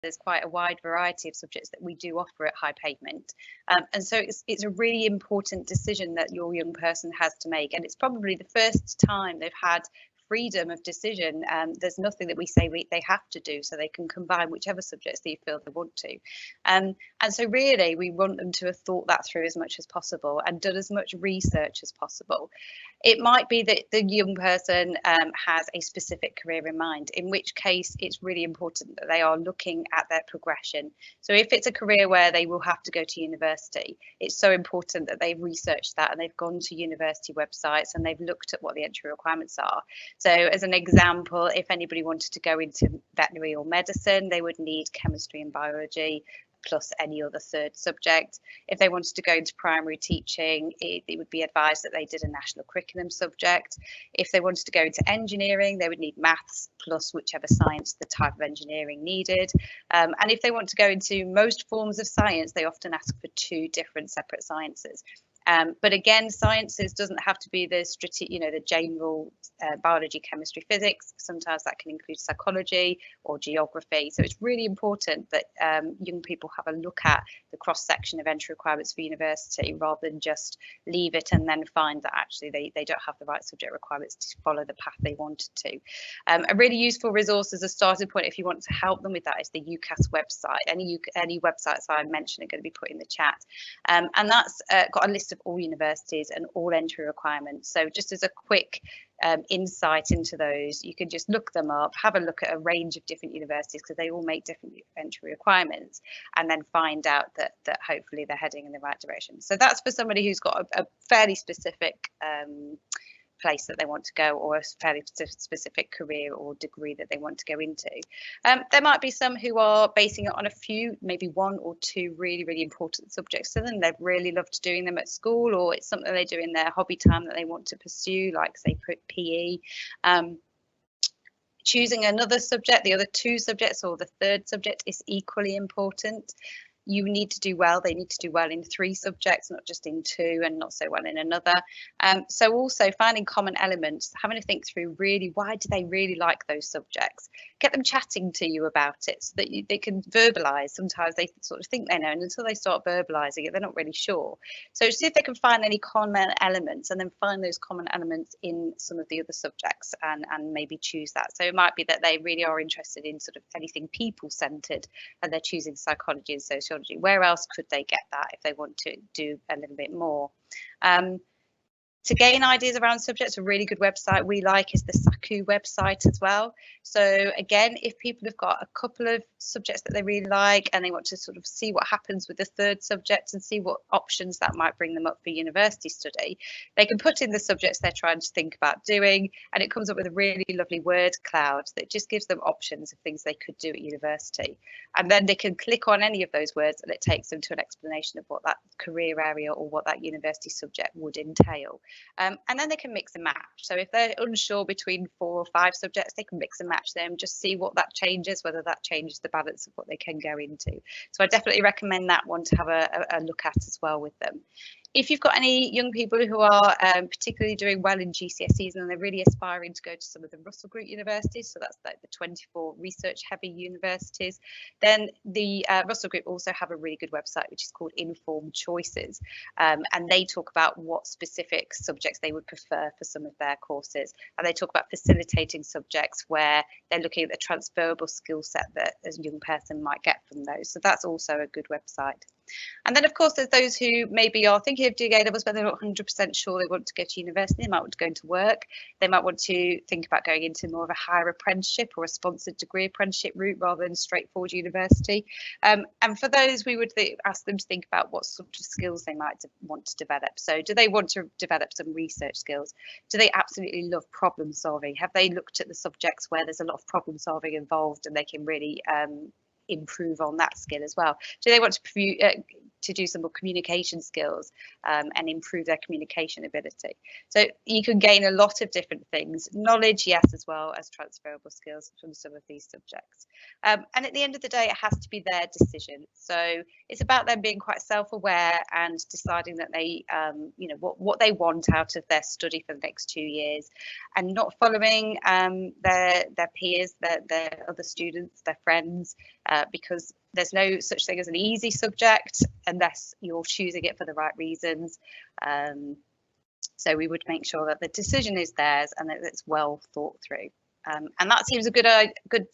there's quite a wide variety of subjects that we do offer at High Pavement. And so it's a really important decision that your young person has to make. And it's probably the first time they've had freedom of decision. There's nothing that we say they have to do, so they can combine whichever subjects they feel they want to. And so really we want them to have thought that through as much as possible and done as much research as possible. It might be that the young person has a specific career in mind, in which case it's really important that they are looking at their progression. So if it's a career where they will have to go to university, it's so important that they've researched that and they've gone to university websites and they've looked at what the entry requirements are. So as an example, if anybody wanted to go into veterinary or medicine, they would need chemistry and biology, plus any other third subject. If they wanted to go into primary teaching, it would be advised that they did a national curriculum subject. If they wanted to go into engineering, they would need maths plus whichever science the type of engineering needed. And if they want to go into most forms of science, they often ask for 2 different separate sciences. But again, sciences doesn't have to be the the general biology, chemistry, physics. Sometimes that can include psychology or geography. So it's really important that young people have a look at the cross section of entry requirements for university, rather than just leave it and then find that actually they don't have the right subject requirements to follow the path they wanted to. A really useful resource as a starting point, if you want to help them with that, is the UCAS website. Any websites I mentioned are going to be put in the chat, and that's got a list of all universities and all entry requirements. So just as a quick insight into those, you can just look them up, have a look at a range of different universities, because they all make different entry requirements, and then find out that hopefully they're heading in the right direction. So that's for somebody who's got a fairly specific place that they want to go, or a fairly specific career or degree that they want to go into. There might be some who are basing it on a few, maybe 1 or 2 really, really important subjects to them. They've really loved doing them at school, or it's something they do in their hobby time that they want to pursue, like say PE. Choosing another subject, the other 2 subjects or the third subject, is equally important. You need to do well. They need to do well in 3 subjects, not just in 2, and not so well in another. So also finding common elements, having to think through really why do they really like those subjects. Get them chatting to you about it so that they can verbalise. Sometimes they sort of think they know, and until they start verbalising it, they're not really sure. So see if they can find any common elements, and then find those common elements in some of the other subjects, and maybe choose that. So it might be that they really are interested in sort of anything people-centred, and they're choosing psychology and sociology. Where else could they get that if they want to do a little bit more? To gain ideas around subjects, a really good website we like is the SAKU website as well. So again, if people have got a couple of subjects that they really like and they want to sort of see what happens with the third subject and see what options that might bring them up for university study, they can put in the subjects they're trying to think about doing, and it comes up with a really lovely word cloud that just gives them options of things they could do at university. And then they can click on any of those words and it takes them to an explanation of what that career area or what that university subject would entail. And then they can mix and match. So if they're unsure between 4 or 5 subjects, they can mix and match them, just see what that changes, whether that changes the balance of what they can go into. So I definitely recommend that one to have a look at as well with them. If you've got any young people who are particularly doing well in GCSEs and they're really aspiring to go to some of the Russell Group universities, so that's like the 24 research heavy universities, then the Russell Group also have a really good website which is called Informed Choices, and they talk about what specific subjects they would prefer for some of their courses, and they talk about facilitating subjects where they're looking at the transferable skill set that a young person might get from those. So that's also a good website. And then, of course, there's those who maybe are thinking of doing A-levels, but they're not 100% sure they want to go to university. They might want to go into work. They might want to think about going into more of a higher apprenticeship or a sponsored degree apprenticeship route rather than straightforward university. And for those, we would ask them to think about what sort of skills they might want to develop. So do they want to develop some research skills? Do they absolutely love problem solving? Have they looked at the subjects where there's a lot of problem solving involved and they can really improve on that skill as well? Do they want to to do some more communication skills and improve their communication ability. So you can gain a lot of different things, knowledge, yes, as well as transferable skills from some of these subjects. And at the end of the day, it has to be their decision. So it's about them being quite self-aware and deciding that they, you know, what they want out of their study for the next 2 years, and not following their peers, their other students, their friends, because there's no such thing as an easy subject unless you're choosing it for the right reasons. So we would make sure that the decision is theirs and that it's well thought through. And that seems a good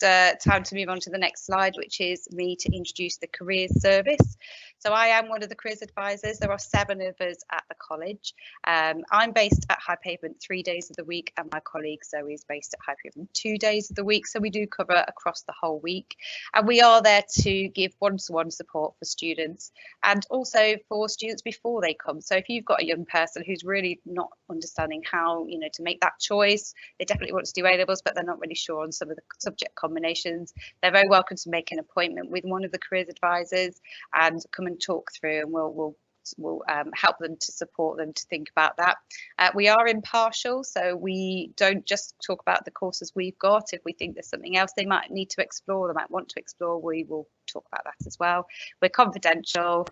time to move on to the next slide, which is me to introduce the careers service. So I am one of the careers advisors. There are 7 of us at the college. I'm based at High Pavement 3 days of the week, and my colleague Zoe is based at High Pavement 2 days of the week. So we do cover across the whole week, and we are there to give one-to-one support for students and also for students before they come. So if you've got a young person who's really not understanding how, you know, to make that choice, they definitely want to do A-levels, but they're not really sure on some of the subject combinations, they're very welcome to make an appointment with one of the careers advisors and come and talk through, and we'll help them to support them to think about that. We are impartial, so we don't just talk about the courses we've got. If we think there's something else they might need to explore, they might want to explore, we will talk about that as well. We're confidential,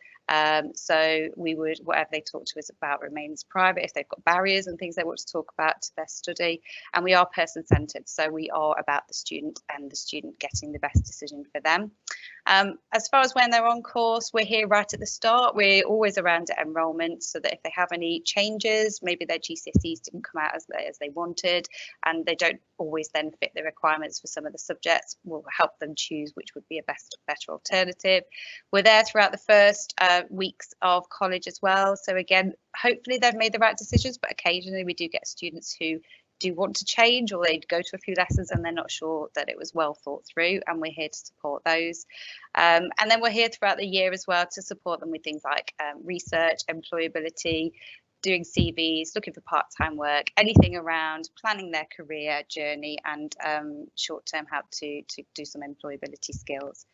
so we would, whatever they talk to us about remains private. If they've got barriers and things they want to talk about to their study, and we are person-centred, so we are about the student and the student getting the best decision for them. As far as when they're on course, we're here right at the start. We're always around at enrolment, so that if they have any changes, maybe their GCSEs didn't come out as they wanted, and they don't always then fit the requirements for some of the subjects, we'll help them choose which would be a better alternative. We're there throughout the first weeks of college as well. So again, hopefully they've made the right decisions, but occasionally we do get students who do want to change, or they go to a few lessons and they're not sure that it was well thought through, and we're here to support those. And then we're here throughout the year as well to support them with things like research, employability, doing CVs, looking for part-time work, anything around planning their career journey, and short-term help to do some employability skills.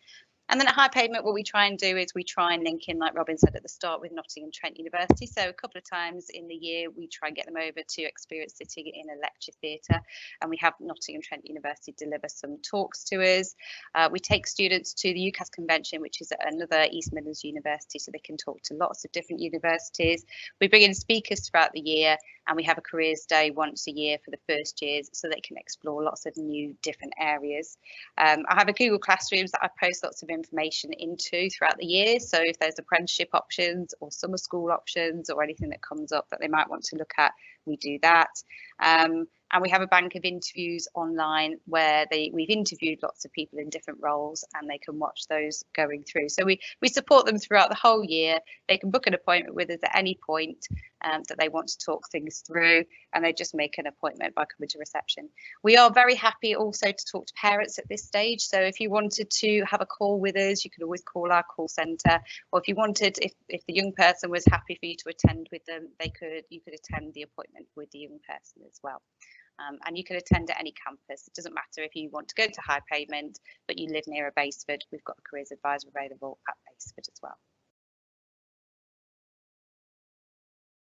And then at High Pavement, what we try and do is we try and link in, like Robin said at the start, with Nottingham Trent University. So a couple of times in the year, we try and get them over to experience sitting in a lecture theatre. And we have Nottingham Trent University deliver some talks to us. We take students to the UCAS convention, which is at another East Midlands university, so they can talk to lots of different universities. We bring in speakers throughout the year, and we have a careers day once a year for the first years, so they can explore lots of new different areas. I have a Google Classrooms that I post lots of information into throughout the year. So if there's apprenticeship options or summer school options or anything that comes up that they might want to look at, we do that. And we have a bank of interviews online where we've interviewed lots of people in different roles, and they can watch those going through. So we support them throughout the whole year. They can book an appointment with us at any point that they want to talk things through, and they just make an appointment by coming to reception. We are very happy also to talk to parents at this stage. So if you wanted to have a call with us, you could always call our call centre, or if you wanted, if the young person was happy for you to attend with them, you could attend the appointment with the young person as well. And you can attend at any campus. It doesn't matter if you want to go to High Pavement, but you live near a Basford. We've got a careers advisor available at Basford as well.